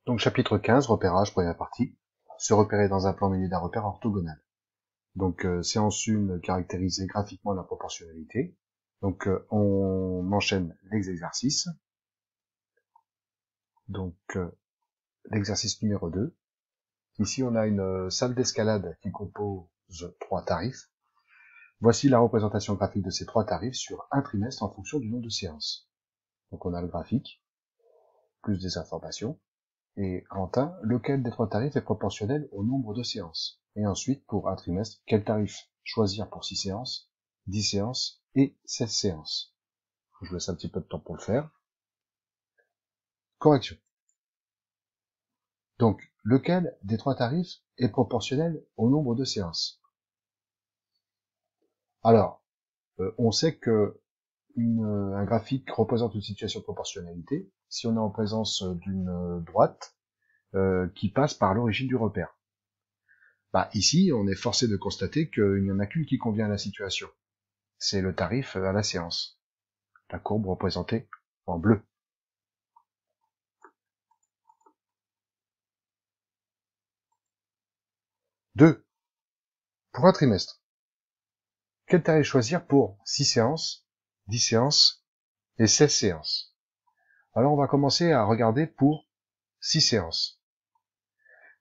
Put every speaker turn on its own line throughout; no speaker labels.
Donc chapitre 15, repérage, première partie. Se repérer dans un plan muni d'un repère orthogonal. Donc séance 1, caractériser graphiquement la proportionnalité. Donc on enchaîne les exercices. Donc l'exercice numéro 2. Ici on a une salle d'escalade qui compose 3 tarifs. Voici la représentation graphique de ces 3 tarifs sur un trimestre en fonction du nombre de séances. Donc on a le graphique, plus des informations. Et enfin, lequel des 3 tarifs est proportionnel au nombre de séances. Et ensuite, pour un trimestre, quel tarif choisir pour 6 séances, 10 séances et 16 séances. Je vous laisse un petit peu de temps pour le faire. Correction. Donc, lequel des 3 tarifs est proportionnel au nombre de séances? Alors, on sait que un graphique représente une situation de proportionnalité si on est en présence d'une droite qui passe par l'origine du repère. Ici, on est forcé de constater qu'il n'y en a qu'une qui convient à la situation. C'est le tarif à la séance. La courbe représentée en bleu. 2. Pour un trimestre. Quel tarif choisir pour 6 séances, 10 séances et 16 séances? Alors on va commencer à regarder pour 6 séances.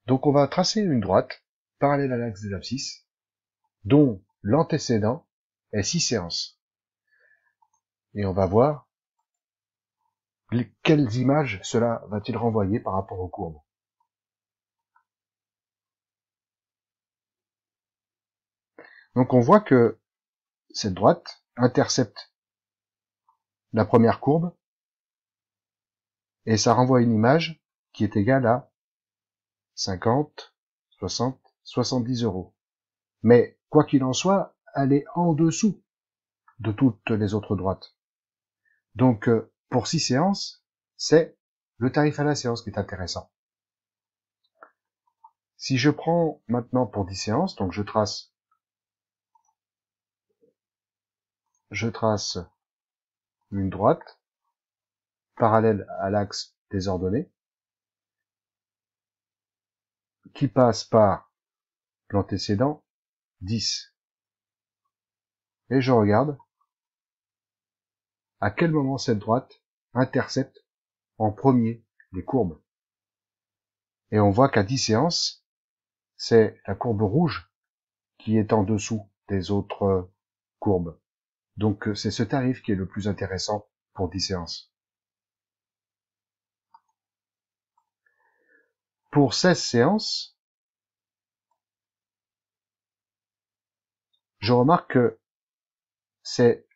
Donc on va tracer une droite parallèle à l'axe des abscisses, dont l'antécédent est 6 séances. Et on va voir quelles images cela va-t-il renvoyer par rapport aux courbes. Donc on voit que cette droite intercepte la première courbe et ça renvoie une image qui est égale à 50, 60, 70 euros. Mais quoi qu'il en soit, elle est en dessous de toutes les autres droites. Donc pour 6 séances, c'est le tarif à la séance qui est intéressant. Si je prends maintenant pour 10 séances, donc je trace une droite parallèle à l'axe des ordonnées qui passe par l'antécédent 10. Et je regarde à quel moment cette droite intercepte en premier les courbes. Et on voit qu'à 10 séances, c'est la courbe rouge qui est en dessous des autres courbes. Donc c'est ce tarif qui est le plus intéressant pour 10 séances. Pour 16 séances, je remarque que c'est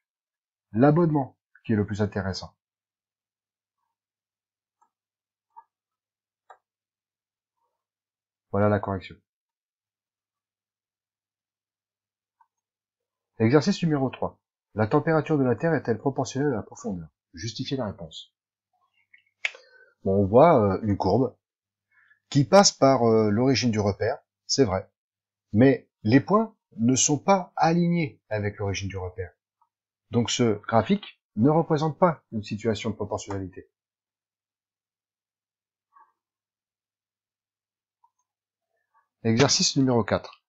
l'abonnement qui est le plus intéressant. Voilà la correction. Exercice numéro 3. La température de la Terre est-elle proportionnelle à la profondeur? Justifiez la réponse. Bon, on voit une courbe qui passe par l'origine du repère, c'est vrai. Mais les points ne sont pas alignés avec l'origine du repère. Donc ce graphique ne représente pas une situation de proportionnalité. Exercice numéro 4.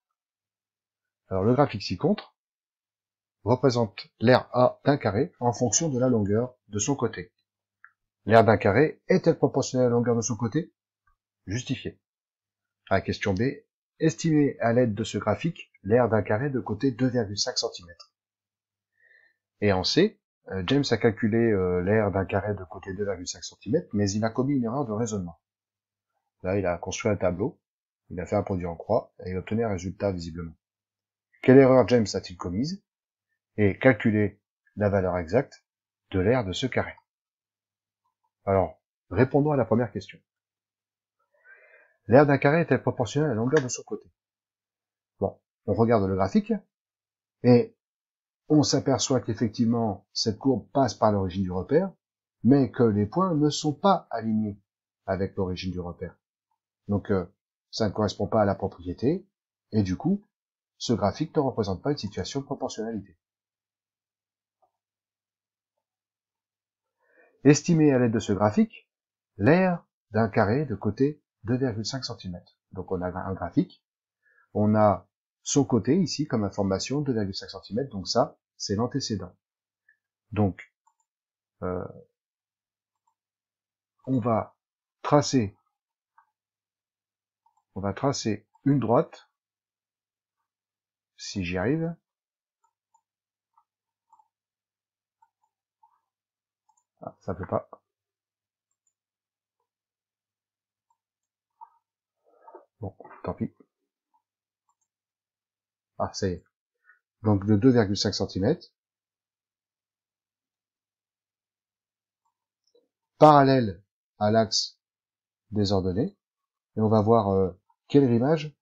Alors le graphique ci-contre représente l'aire A d'un carré en fonction de la longueur de son côté. L'aire d'un carré est-elle proportionnelle à la longueur de son côté? Justifié. À la question B, estimez à l'aide de ce graphique l'aire d'un carré de côté 2,5 cm. Et en C, James a calculé l'aire d'un carré de côté 2,5 cm, mais il a commis une erreur de raisonnement. Là, il a construit un tableau, il a fait un produit en croix, et il a obtenu un résultat visiblement. Quelle erreur James a-t-il commise? Et calculer la valeur exacte de l'aire de ce carré. Alors, répondons à la première question. L'aire d'un carré est-elle proportionnelle à la longueur de son côté? Bon, on regarde le graphique, et on s'aperçoit qu'effectivement, cette courbe passe par l'origine du repère, mais que les points ne sont pas alignés avec l'origine du repère. Donc, ça ne correspond pas à la propriété, et du coup, ce graphique ne représente pas une situation de proportionnalité. Estimer à l'aide de ce graphique l'aire d'un carré de côté 2,5 cm. Donc on a un graphique, on a son côté ici comme information 2,5 cm, donc ça c'est l'antécédent. Donc on va tracer une droite, si j'y arrive. Ah, ça peut pas. Bon, tant pis. Ah, ça y est. Donc de 2,5 cm, parallèle à l'axe des ordonnées, et on va voir quelle image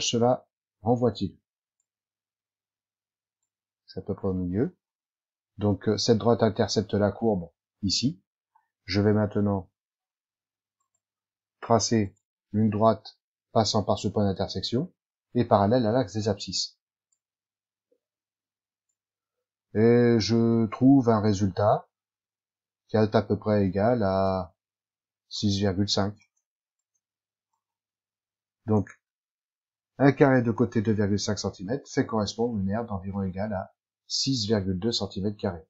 cela renvoie-t-il. C'est à peu près au milieu. Donc cette droite intercepte la courbe ici. Je vais maintenant tracer une droite passant par ce point d'intersection et parallèle à l'axe des abscisses. Et je trouve un résultat qui est à peu près égal à 6,5. Donc, un carré de côté 2,5 cm fait correspondre une aire d'environ égale à 6,2 cm².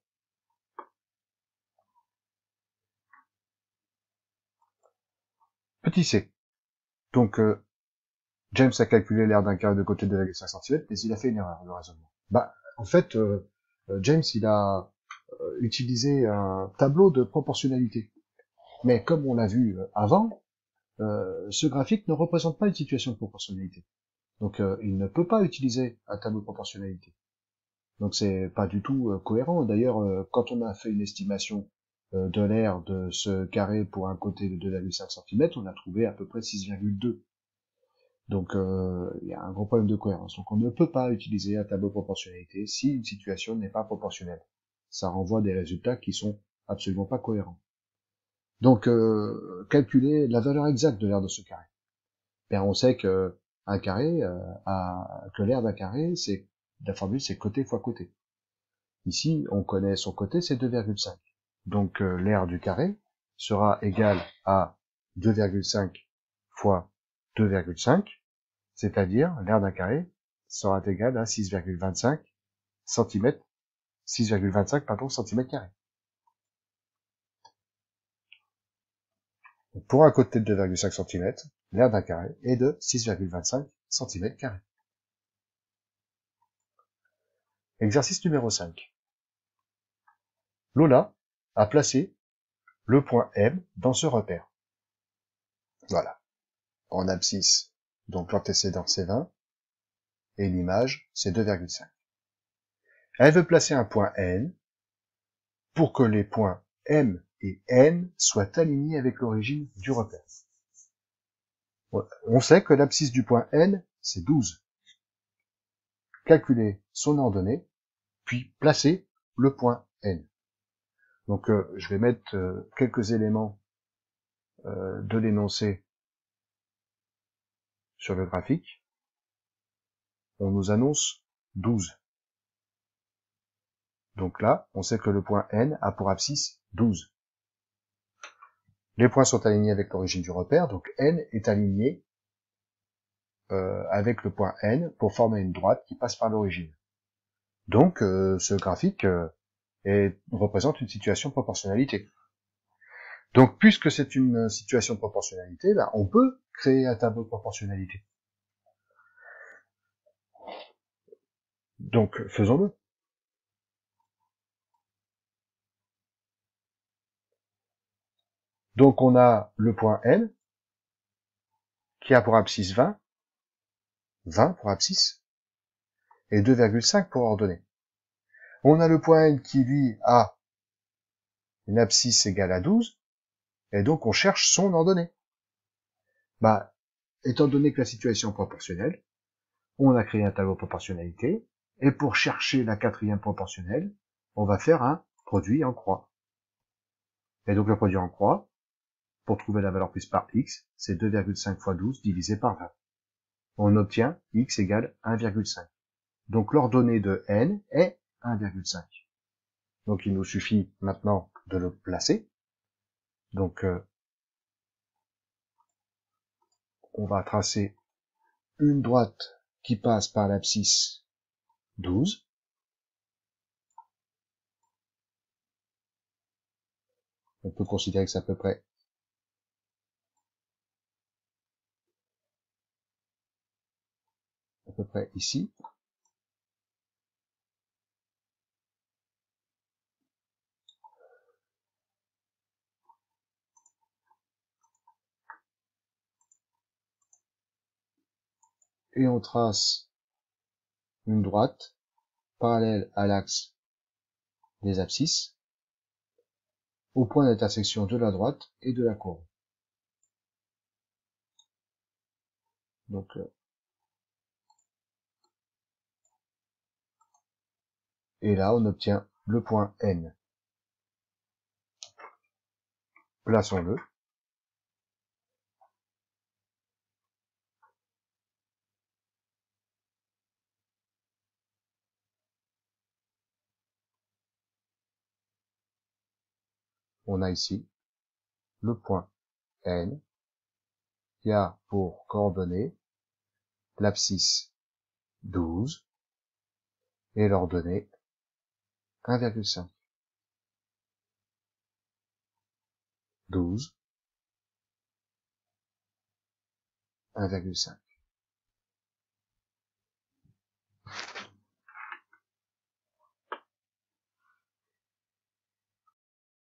Petit c. Donc, James a calculé l'aire d'un carré de côté de 2,5 cm, mais il a fait une erreur de raisonnement. En fait, James, il a utilisé un tableau de proportionnalité. Mais comme on l'a vu avant, ce graphique ne représente pas une situation de proportionnalité. Donc, il ne peut pas utiliser un tableau de proportionnalité. Donc, c'est pas du tout cohérent. D'ailleurs, quand on a fait une estimation de l'aire de ce carré pour un côté de 2,5 cm, on a trouvé à peu près 6,2. Donc, il y a un gros problème de cohérence. Donc, on ne peut pas utiliser un tableau de proportionnalité si une situation n'est pas proportionnelle. Ça renvoie des résultats qui sont absolument pas cohérents. Donc, calculer la valeur exacte de l'aire de ce carré. Bien, on sait que un carré que l'aire d'un carré, c'est la formule, c'est côté fois côté. Ici, on connaît son côté, c'est 2,5. Donc, l'aire du carré sera égale à 2,5 fois 2,5, c'est-à-dire l'aire d'un carré sera égale à 6,25 cm, 6,25 cm². Pour un côté de 2,5 cm, l'aire d'un carré est de 6,25 cm². Exercice numéro 5. Lola a placé le point M dans ce repère. Voilà. En abscisse, donc l'antécédent c'est 20, et l'image c'est 2,5. Elle veut placer un point N pour que les points M et N soient alignés avec l'origine du repère. On sait que l'abscisse du point N, c'est 12. Calculer son ordonnée, puis placer le point N. Donc je vais mettre quelques éléments de l'énoncé sur le graphique. On nous annonce 12. Donc là, on sait que le point N a pour abscisse 12. Les points sont alignés avec l'origine du repère, donc N est aligné avec le point N pour former une droite qui passe par l'origine. Donc ce graphique représente une situation de proportionnalité. Donc puisque c'est une situation de proportionnalité, on peut créer un tableau de proportionnalité. Donc faisons-le. Donc on a le point N qui a pour abscisse 20 pour abscisse, et 2,5 pour ordonnée. On a le point N qui, lui, a une abscisse égale à 12, et donc on cherche son ordonnée. Étant donné que la situation est proportionnelle, on a créé un tableau de proportionnalité, et pour chercher la quatrième proportionnelle, on va faire un produit en croix. Et donc le produit en croix, pour trouver la valeur prise par x, c'est 2,5 fois 12 divisé par 20. On obtient x égale 1,5. Donc l'ordonnée de n est 1,5. Donc il nous suffit maintenant de le placer. Donc on va tracer une droite qui passe par l'abscisse 12. On peut considérer que c'est à peu près ici. Et on trace une droite parallèle à l'axe des abscisses au point d'intersection de la droite et de la courbe. Donc et là on obtient le point N. Plaçons-le. On a ici le point N qui a pour coordonnées l'abscisse 12 et l'ordonnée 1,5. 12, 1,5.